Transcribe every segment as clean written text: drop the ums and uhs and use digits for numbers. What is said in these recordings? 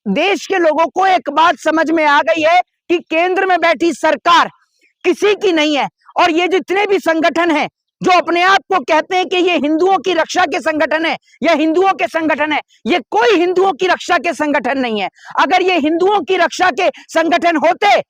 देश के लोगों को एक बात समझ में आ गई है कि केंद्र में बैठी सरकार किसी की नहीं है। और ये जितने भी संगठन हैं जो अपने आप को कहते हैं कि ये हिंदुओं की रक्षा के संगठन है या हिंदुओं के संगठन है, ये कोई हिंदुओं की रक्षा के संगठन नहीं है। अगर ये हिंदुओं की रक्षा के संगठन होते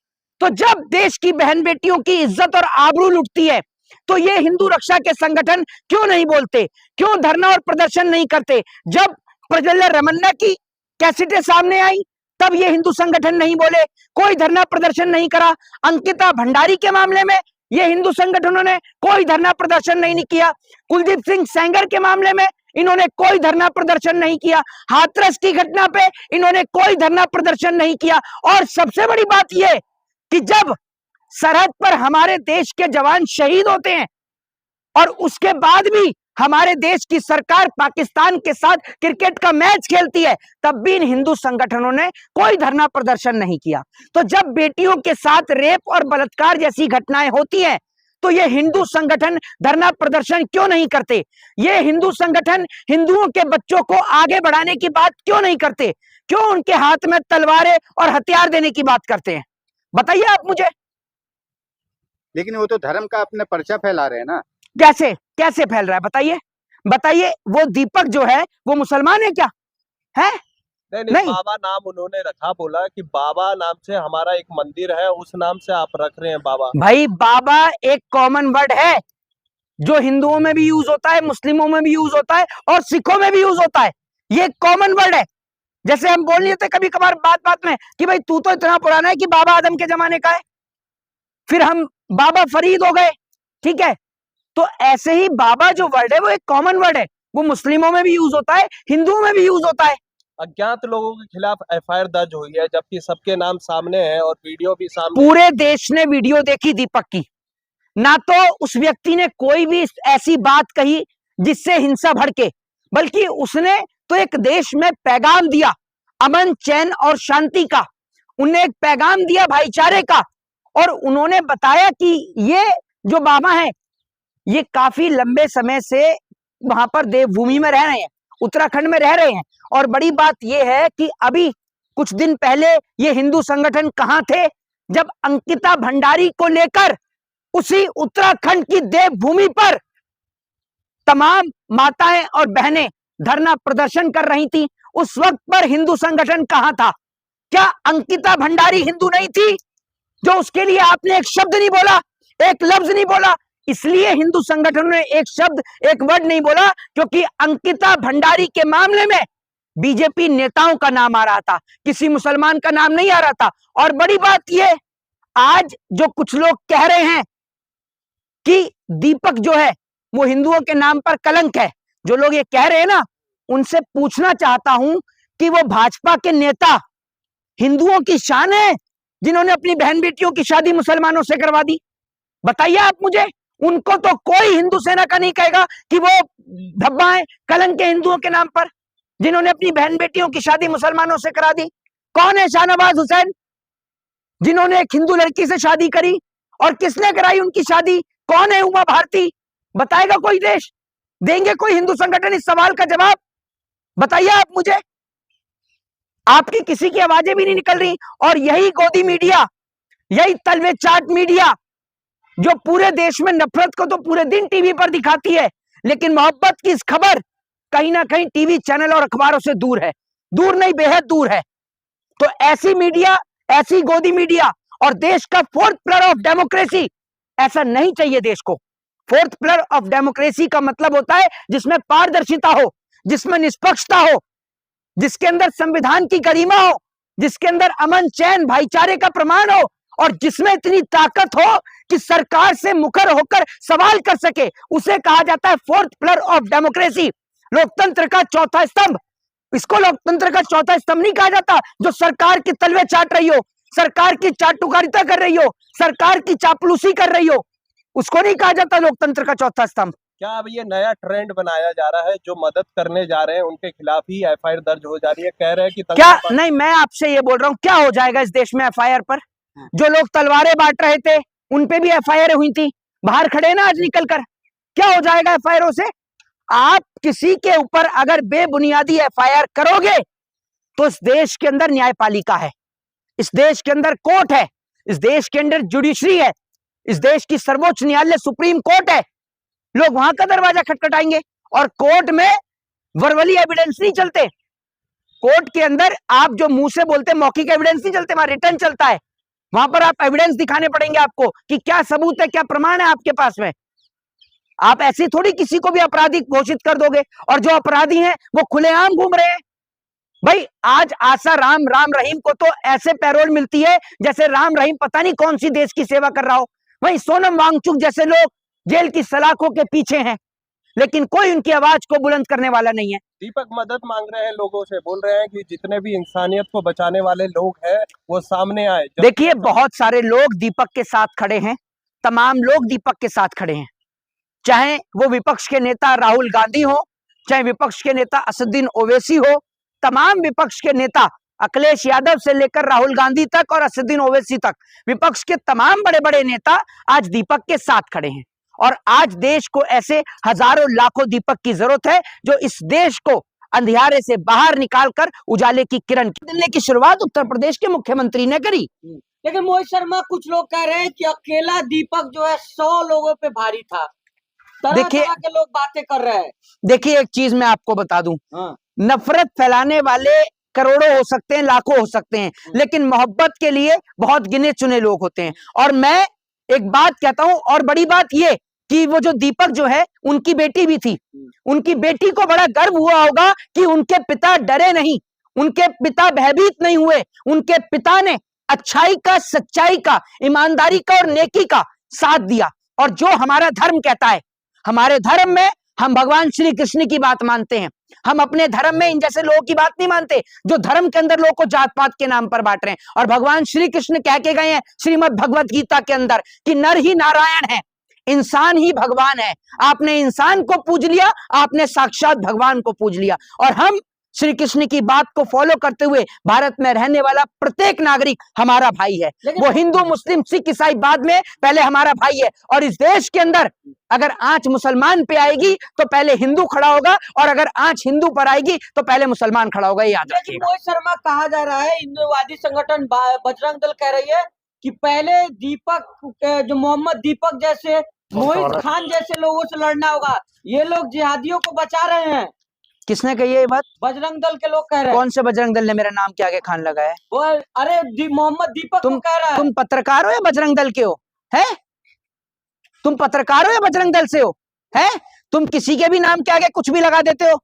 तो जब देश की बहन बेटियों की इज्जत और आबरू लुटती है तो ये हिंदू रक्षा के संगठन क्यों नहीं बोलते, क्यों धरना और प्रदर्शन नहीं करते? जब प्रज्वल रमन्ना की कैसेटें सामने आई तब ये हिंदू संगठन नहीं बोले, कोई धरना प्रदर्शन नहीं करा। अंकिता भंडारी के मामले में ये हिंदू संगठनों ने कोई धरना प्रदर्शन नहीं किया। कुलदीप सिंह सेंगर के मामले में इन्होंने कोई धरना प्रदर्शन नहीं किया। हाथरस की घटना पे इन्होंने कोई धरना प्रदर्शन नहीं किया। और सबसे बड़ी बात यह कि जब सरहद पर हमारे देश के जवान शहीद होते हैं और उसके बाद भी हमारे देश की सरकार पाकिस्तान के साथ क्रिकेट का मैच खेलती है, तब भी इन हिंदू संगठनों ने कोई धरना प्रदर्शन नहीं किया। तो जब बेटियों के साथ रेप और बलात्कार जैसी घटनाएं होती हैं तो ये हिंदू संगठन धरना प्रदर्शन क्यों नहीं करते? ये हिंदू संगठन हिंदुओं के बच्चों को आगे बढ़ाने की बात क्यों नहीं करते? क्यों उनके हाथ में तलवारें और हथियार देने की बात करते हैं? बताइए आप मुझे। लेकिन वो तो धर्म का अपने पर्चा फैला रहे हैं ना। कैसे कैसे फैल रहा है बताइए? बताइए, वो दीपक जो है वो मुसलमान है क्या? है? नहीं, बाबा नाम उन्होंने रखा, बोला कि बाबा नाम से हमारा एक मंदिर है, उस नाम से आप रख रहे हैं बाबा। भाई बाबा एक कॉमन वर्ड है जो हिंदुओं में भी यूज होता है, मुस्लिमों में भी यूज होता है और सिखों में भी यूज होता है। ये कॉमन वर्ड है। जैसे हम बोल लेते कभी कभार बात बात में कि भाई तू तो इतना पुराना है कि बाबा आदम के जमाने का है, फिर हम बाबा फरीद हो गए, ठीक है? तो ऐसे ही बाबा जो वर्ड है वो एक कॉमन वर्ड है, वो मुस्लिमों में भी यूज होता है, हिंदुओं में भी यूज होता है। अज्ञात लोगों के खिलाफ एफआईआर दर्ज हुई है जबकि सबके नाम सामने है और वीडियो भी सामने। पूरे देश ने वीडियो देखी दीपक की। ना तो उस व्यक्ति ने कोई भी ऐसी बात कही जिससे हिंसा भड़के, बल्कि उसने तो एक देश में पैगाम दिया अमन, चैन और शांति का। उन्हें एक पैगाम दिया भाईचारे का। और उन्होंने बताया कि ये जो बाबा है ये काफी लंबे समय से वहां पर देवभूमि में रह रहे हैं, उत्तराखंड में रह रहे हैं। और बड़ी बात यह है कि अभी कुछ दिन पहले ये हिंदू संगठन कहां थे? जब अंकिता भंडारी को लेकर उसी उत्तराखंड की देवभूमि पर तमाम माताएं और बहनें धरना प्रदर्शन कर रही थी, उस वक्त पर हिंदू संगठन कहां था? क्या अंकिता भंडारी हिंदू नहीं थी जो उसके लिए आपने एक शब्द नहीं बोला, एक लफ्ज नहीं बोला? इसलिए हिंदू संगठनों ने एक शब्द, एक वर्ड नहीं बोला क्योंकि अंकिता भंडारी के मामले में बीजेपी नेताओं का नाम आ रहा था, किसी मुसलमान का नाम नहीं आ रहा था। और बड़ी बात यह, आज जो कुछ लोग कह रहे हैं कि दीपक जो है वो हिंदुओं के नाम पर कलंक है, जो लोग ये कह रहे हैं ना, उनसे पूछना चाहता हूं कि वो भाजपा के नेता हिंदुओं की शान है जिन्होंने अपनी बहन बेटियों की शादी मुसलमानों से करवा दी? बताइए आप मुझे। उनको तो कोई हिंदू सेना का नहीं कहेगा कि वो धब्बा है, कलंक है हिंदुओं के नाम पर, जिन्होंने अपनी बहन बेटियों की शादी मुसलमानों से करा दी। कौन है शाहनवाज हुसैन जिन्होंने एक हिंदू लड़की से शादी करी? और किसने कराई उनकी शादी? कौन है उमा भारती? बताएगा कोई देश? देंगे कोई हिंदू संगठन इस सवाल का जवाब? बताइए आप मुझे। आपकी किसी की आवाजें भी नहीं निकल रही। और यही गोदी मीडिया, यही तलवे चाट मीडिया जो पूरे देश में नफरत को तो पूरे दिन टीवी पर दिखाती है, लेकिन मोहब्बत की इस खबर कहीं ना कहीं टीवी चैनल और अखबारों से दूर है। दूर नहीं, बेहद दूर है। तो ऐसी मीडिया, ऐसी गोदी मीडिया और देश का फोर्थ पिलर ऑफ डेमोक्रेसी, ऐसा नहीं चाहिए देश को। फोर्थ पिलर ऑफ डेमोक्रेसी का मतलब होता है जिसमें पारदर्शिता हो, जिसमें निष्पक्षता हो, जिसके अंदर संविधान की गरिमा हो, जिसके अंदर अमन, चैन, भाईचारे का प्रमाण हो और जिसमें इतनी ताकत हो कि सरकार से मुखर होकर सवाल कर सके, उसे कहा जाता है फोर्थ पिलर ऑफ डेमोक्रेसी, लोकतंत्र का चौथा स्तंभ। इसको लोकतंत्र का चौथा स्तंभ नहीं कहा जाता जो सरकार की तलवे चाट रही हो, सरकार की चाटुकारिता कर रही हो, सरकार की चापलूसी कर रही हो, उसको नहीं कहा जाता लोकतंत्र का चौथा स्तंभ। क्या अब ये नया ट्रेंड बनाया जा रहा है, जो मदद करने जा रहे हैं उनके खिलाफ ही एफआईआर दर्ज हो जा रही है? कह रहे हैं कि क्या नहीं, मैं आपसे ये बोल रहा हूं, क्या हो जाएगा इस देश में एफआईआर पर? जो लोग तलवारें बांट रहे थे उन पे भी एफआईआर हुई थी, बाहर खड़े ना आज निकलकर। क्या हो जाएगा एफआईआर से? आप किसी के ऊपर अगर बेबुनियादी एफआईआर करोगे तो इस देश के अंदर न्यायपालिका है, इस देश के अंदर कोर्ट है, इस देश के अंदर जुडिशरी है, इस देश की सर्वोच्च न्यायालय सुप्रीम कोर्ट है। लोग वहां का दरवाजा खटखटाएंगे और कोर्ट में वर्बली एविडेंस नहीं चलते। कोर्ट के अंदर आप जो मुंह से बोलते मौखिक एविडेंस नहीं चलते, वहां रिटर्न चलता है। वहां पर आप एविडेंस दिखाने पड़ेंगे आपको कि क्या सबूत है, क्या प्रमाण है आपके पास में। आप ऐसे थोड़ी किसी को भी अपराधी घोषित कर दोगे, और जो अपराधी हैं वो खुलेआम घूम रहे हैं। भाई आज आशा राम रहीम को तो ऐसे पैरोल मिलती है जैसे राम रहीम पता नहीं कौन सी देश की सेवा कर रहा हो। वही सोनम वांगचुक जैसे लोग जेल की सलाखों के पीछे हैं, लेकिन कोई उनकी आवाज को बुलंद करने वाला नहीं है। दीपक मदद मांग रहे हैं लोगों से, बोल रहे हैं कि जितने भी इंसानियत को बचाने वाले लोग हैं वो सामने आए। देखिए बहुत सारे लोग दीपक के साथ खड़े हैं, तमाम लोग दीपक के साथ खड़े हैं, चाहे वो विपक्ष के नेता राहुल गांधी हो, चाहे विपक्ष के नेता असदुद्दीन ओवैसी हो। तमाम विपक्ष के नेता अखिलेश यादव से लेकर राहुल गांधी तक और असदुद्दीन ओवैसी तक, विपक्ष के तमाम बड़े बड़े नेता आज दीपक के साथ खड़े हैं। और आज देश को ऐसे हजारों लाखों दीपक की जरूरत है जो इस देश को अंधियारे से बाहर निकालकर उजाले की किरण देने की शुरुआत उत्तर प्रदेश के मुख्यमंत्री ने करी। लेकिन मोहित शर्मा, कुछ लोग कह रहे हैं कि अकेला दीपक जो है 100 लोगों पे भारी था। देखिए तरह के लोग बातें कर रहे हैं। देखिए एक चीज मैं आपको बता दूं, हाँ। नफरत फैलाने वाले करोड़ों हो सकते हैं, लाखों हो सकते हैं, लेकिन मोहब्बत के लिए बहुत गिने चुने लोग होते हैं। और मैं एक बात कहता हूं, और बड़ी बात ये कि वो जो दीपक जो है उनकी बेटी भी थी, उनकी बेटी को बड़ा गर्व हुआ होगा कि उनके पिता डरे नहीं, उनके पिता भयभीत नहीं हुए, उनके पिता ने अच्छाई का, सच्चाई का, ईमानदारी का और नेकी का साथ दिया। और जो हमारा धर्म कहता है, हमारे धर्म में हम भगवान श्री कृष्ण की बात मानते हैं, हम अपने धर्म में इन जैसे लोगों की बात नहीं मानते जो धर्म के अंदर लोगों को जात पात के नाम पर बांट रहे हैं। और भगवान श्री कृष्ण कह के गए हैं श्रीमद् भगवत गीता के अंदर कि नर ही नारायण है, इंसान ही भगवान है। आपने इंसान को पूज लिया, आपने साक्षात भगवान को पूज लिया। और हम श्री कृष्ण की बात को फॉलो करते हुए भारत में रहने वाला प्रत्येक नागरिक हमारा भाई है। वो हिंदू, मुस्लिम, सिख, ईसाई बाद में, पहले हमारा भाई है। और इस देश के अंदर अगर आंच मुसलमान पे आएगी तो पहले हिंदू खड़ा होगा, और अगर आंच हिंदू पर आएगी तो पहले मुसलमान खड़ा होगा, ये याद रखिएगा। मोहित शर्मा, कहा जा रहा है, हिंदूवादी संगठन बजरंग दल कह रही है कि पहले दीपक, जो मोहम्मद दीपक जैसे, मोहित खान जैसे लोगों से लड़ना होगा। ये लोग जिहादियों को बचा रहे हैं। किसने कही है ये बात? बजरंग दल के लोग कह रहे हैं। कौन से बजरंग दल ने मेरा नाम के आगे खान लगाया है? वो अरे मोहम्मद दीपक को कह रहा है। तुम पत्रकार हो या बजरंग दल के हो? है तुम पत्रकार हो या बजरंग दल से हो? है तुम किसी के भी नाम के आगे कुछ भी लगा देते हो।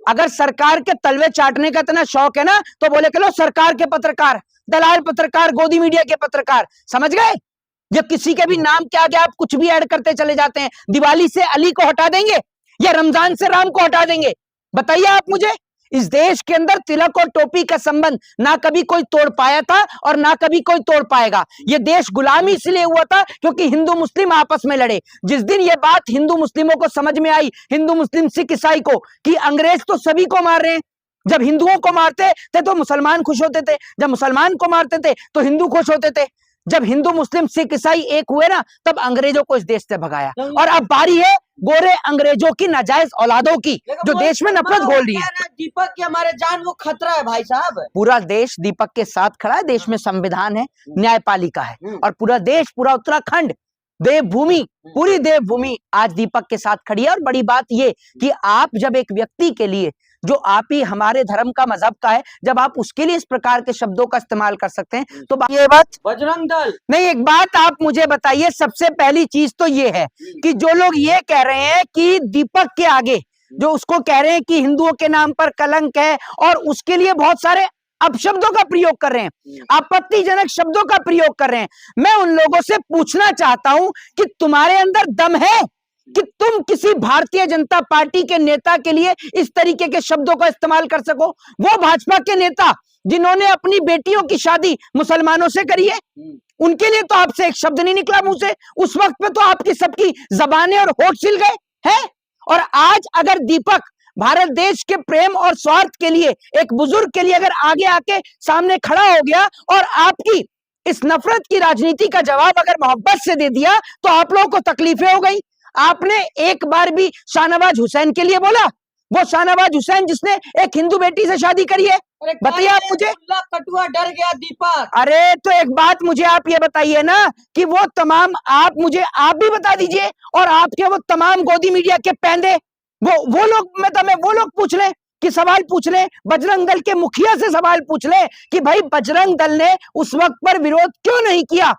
अगर सरकार के तलवे चाटने का इतना शौक है ना तो बोले के लो सरकार के पत्रकार, दलाल पत्रकार, गोदी मीडिया के पत्रकार, समझ गए? जब किसी के भी नाम के आगे आप कुछ भी ऐड करते चले जाते हैं, दिवाली से अली को हटा देंगे या रमजान से राम को हटा देंगे? बताइए आप मुझे। इस देश के अंदर तिलक और टोपी का संबंध ना कभी कोई तोड़ पाया था और ना कभी कोई तोड़ पाएगा। ये देश गुलामी इसलिए हुआ था क्योंकि हिंदू मुस्लिम आपस में लड़े। जिस दिन ये बात हिंदू मुस्लिमों को समझ में आई, हिंदू मुस्लिम सिख ईसाई को, कि अंग्रेज तो सभी को मार रहे हैं, जब हिंदुओं को मारते थे तो मुसलमान खुश होते थे, जब मुसलमान को मारते थे तो हिंदू खुश होते थे, जब हिंदू मुस्लिम सिख ईसाई एक हुए ना तब अंग्रेजों को इस देश से भगाया। और अब बारी है गोरे अंग्रेजों की नाजायज औलादों की जो देश में नफरत घोल रही है। दीपक की हमारे जान वो खतरा है भाई साहब। पूरा देश दीपक के साथ खड़ा है। देश में संविधान है, न्यायपालिका है, और पूरा देश, पूरा उत्तराखंड, देवभूमि, पूरी देवभूमि आज दीपक के साथ खड़ी है। और बड़ी बात ये कि आप जब एक व्यक्ति के लिए, जो आप ही हमारे धर्म का, मजहब का है, जब आप उसके लिए इस प्रकार के शब्दों का इस्तेमाल कर सकते हैं तो ये बात बजरंग दल नहीं। एक बात आप मुझे बताइए, सबसे पहली चीज तो ये है कि जो लोग ये कह रहे हैं कि दीपक के आगे, जो उसको कह रहे हैं कि हिंदुओं के नाम पर कलंक है और उसके लिए बहुत सारे अपशब्दों का प्रयोग कर रहे हैं, आपत्तिजनक शब्दों का प्रयोग कर रहे हैं, मैं उन लोगों से पूछना चाहता हूं कि तुम्हारे अंदर दम है कि तुम किसी भारतीय जनता पार्टी के नेता के लिए इस तरीके के शब्दों का इस्तेमाल कर सको? वो भाजपा के नेता जिन्होंने अपनी बेटियों की शादी मुसलमानों से करी है, उनके लिए तो आपसे एक शब्द नहीं निकला मुंह से। उस वक्त पे तो आपकी सबकी जबानें और होठ सिल गए हैं। और आज अगर दीपक भारत देश के प्रेम और स्वार्थ के लिए, एक बुजुर्ग के लिए अगर आगे आके सामने खड़ा हो गया और आपकी इस नफरत की राजनीति का जवाब अगर मोहब्बत से दे दिया तो आप लोगों को तकलीफें हो गई। आपने एक बार भी शाहनवाज हुसैन के लिए बोला? वो शाहनवाज हुसैन जिसने एक हिंदू बेटी से शादी करी है, अरे बताइए आप मुझे। मुल्ला कटुआ डर गया दीपक। अरे तो एक बात मुझे आप ये बताइए ना कि वो तमाम, आप मुझे आप भी बता दीजिए, और आपके वो तमाम गोदी मीडिया के पैंदे, वो लोग, मैं वो लोग पूछ ले कि सवाल पूछ ले, बजरंग दल के मुखिया से सवाल पूछ ले कि भाई बजरंग दल ने उस वक्त पर विरोध क्यों नहीं किया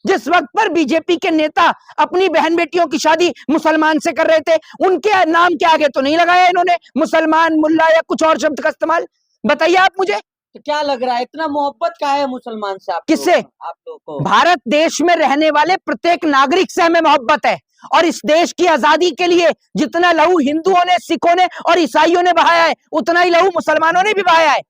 जिस वक्त पर बीजेपी के नेता अपनी बहन बेटियों की शादी मुसलमान से कर रहे थे। उनके नाम के आगे तो नहीं लगाया इन्होंने मुसलमान, मुल्ला या कुछ और शब्द का इस्तेमाल। बताइए आप मुझे, तो क्या लग रहा है इतना मोहब्बत का है मुसलमान से आप किससे? आप लोगों को? भारत देश में रहने वाले प्रत्येक नागरिक से हमें मोहब्बत है, और इस देश की आजादी के लिए जितना लहू हिंदुओं ने, सिखों ने और ईसाइयों ने बहाया है, उतना ही लहू मुसलमानों ने भी बहाया है।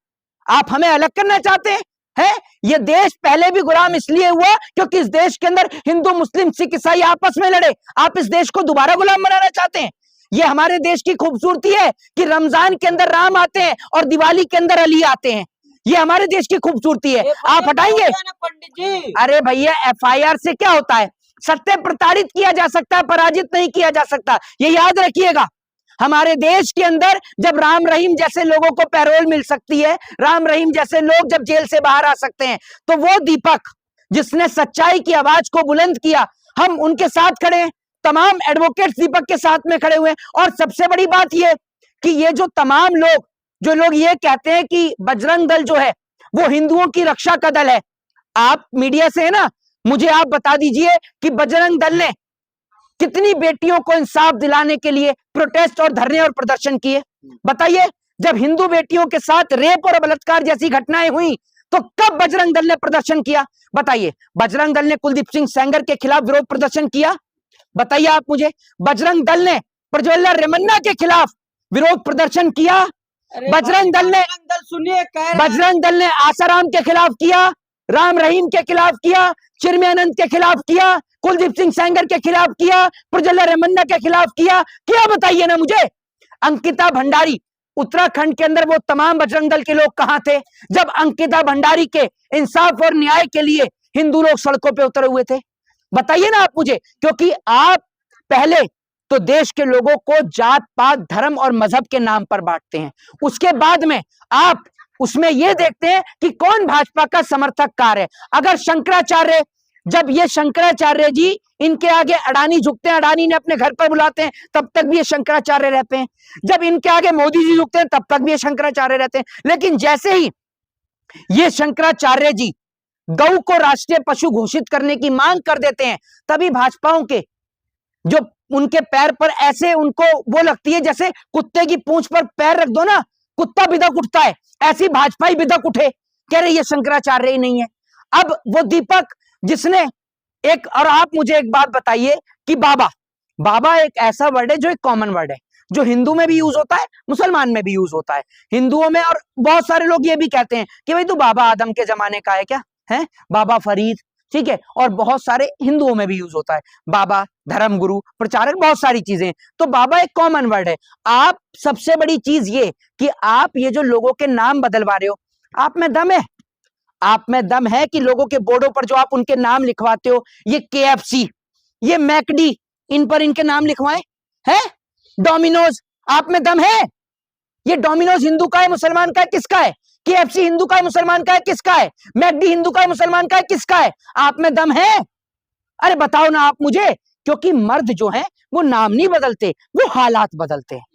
आप हमें अलग करना चाहते हैं? ये देश पहले भी गुलाम इसलिए हुआ क्योंकि इस देश के अंदर हिंदू, मुस्लिम, सिख, ईसाई आपस में लड़े। आप इस देश को दोबारा गुलाम बनाना चाहते हैं? ये हमारे देश की खूबसूरती है कि रमजान के अंदर राम आते हैं और दिवाली के अंदर अली आते हैं। ये हमारे देश की खूबसूरती है। आप हटाएंगे? पंडित जी, अरे भैया, एफआईआर से क्या होता है? सत्य प्रताड़ित किया जा सकता है, पराजित नहीं किया जा सकता, ये याद रखिएगा। हमारे देश के अंदर जब राम रहीम जैसे लोगों को पैरोल मिल सकती है, राम रहीम जैसे लोग जब जेल से बाहर आ सकते हैं, तो वो दीपक जिसने सच्चाई की आवाज को बुलंद किया, हम उनके साथ खड़े हैं। तमाम एडवोकेट्स दीपक के साथ में खड़े हुए हैं। और सबसे बड़ी बात यह कि ये जो तमाम लोग, जो लोग ये कहते हैं कि बजरंग दल जो है वो हिंदुओं की रक्षा का दल है, आप मीडिया से है ना, मुझे आप बता दीजिए कि बजरंग दल ने कितनी बेटियों को इंसाफ दिलाने के लिए प्रोटेस्ट और धरने और प्रदर्शन किए? बताइए। जब हिंदू बेटियों के साथ रेप और बलात्कार जैसी घटनाएं हुई तो कब बजरंग दल ने प्रदर्शन किया? बताइए। बजरंग दल ने कुलदीप सिंह सेंगर के खिलाफ विरोध प्रदर्शन किया? बताइए आप मुझे। बजरंग दल ने प्रज्वला रेमन्ना के खिलाफ विरोध प्रदर्शन किया? बजरंग दल ने, सुनिए, बजरंग दल ने आसाराम के खिलाफ किया, राम रहीम के खिलाफ किया, चिरमियानंद के खिलाफ किया, कुलदीप सिंह सेंगर के खिलाफ किया, प्रज्वला रेमन्ना के खिलाफ किया? क्या बताइए ना मुझे। अंकिता भंडारी, उत्तराखंड के अंदर वो तमाम बजरंग दल के लोग कहां थे जब अंकिता भंडारी के इंसाफ और न्याय के लिए हिंदू लोग सड़कों पे उतरे हुए थे? बताइए ना आप मुझे। क्योंकि आप पहले तो देश के लोगों को जात पात, धर्म और मजहब के नाम पर बांटते हैं, उसके बाद में आप उसमें यह देखते हैं कि कौन भाजपा का समर्थक कार है। अगर शंकराचार्य, जब ये शंकराचार्य जी, इनके आगे अडानी झुकते हैं, अडानी ने अपने घर पर बुलाते हैं, तब तक भी ये शंकराचार्य रहते हैं। जब इनके आगे मोदी जी झुकते हैं, तब तक भी ये शंकराचार्य रहते हैं। लेकिन जैसे ही ये शंकराचार्य जी गौ को राष्ट्रीय पशु घोषित करने की मांग कर देते हैं, तभी भाजपाओं के जो उनके पैर पर ऐसे उनको वो लगती है जैसे कुत्ते की पूंछ पर पैर रख दो ना, कुत्ता बिदक उठता है, ऐसी भाजपाई बिदक उठे, कह रहे ये शंकराचार्य ही नहीं है। अब वो दीपक जिसने एक, और आप मुझे एक बात बताइए कि बाबा एक ऐसा वर्ड है जो एक कॉमन वर्ड है, जो हिंदू में भी यूज होता है, मुसलमान में भी यूज होता है, हिंदुओं में। और बहुत सारे लोग ये भी कहते हैं कि भाई तू बाबा आदम के जमाने का है क्या, है बाबा फरीद, ठीक है। और बहुत सारे हिंदुओं में भी यूज होता है, बाबा, धर्म गुरु, प्रचारक, बहुत सारी चीजें। तो बाबा एक कॉमन वर्ड है। आप सबसे बड़ी चीज ये कि आप ये जो लोगों के नाम बदलवा रहे हो, आप में दम है? आप में दम है कि लोगों के बोर्डों पर जो आप उनके नाम लिखवाते हो, ये KFC, ये मैकडी, इन पर इनके नाम लिखवाएं? है डोमिनोज, आप में दम है? ये डोमिनोज हिंदू का है, मुसलमान का है, किसका है? KFC हिंदू का है, मुसलमान का है, किसका है? मैकडी हिंदू का है, मुसलमान का है, किसका है? आप में दम है? अरे बताओ ना आप मुझे। क्योंकि मर्द जो है वो नाम नहीं बदलते, वो हालात बदलते हैं।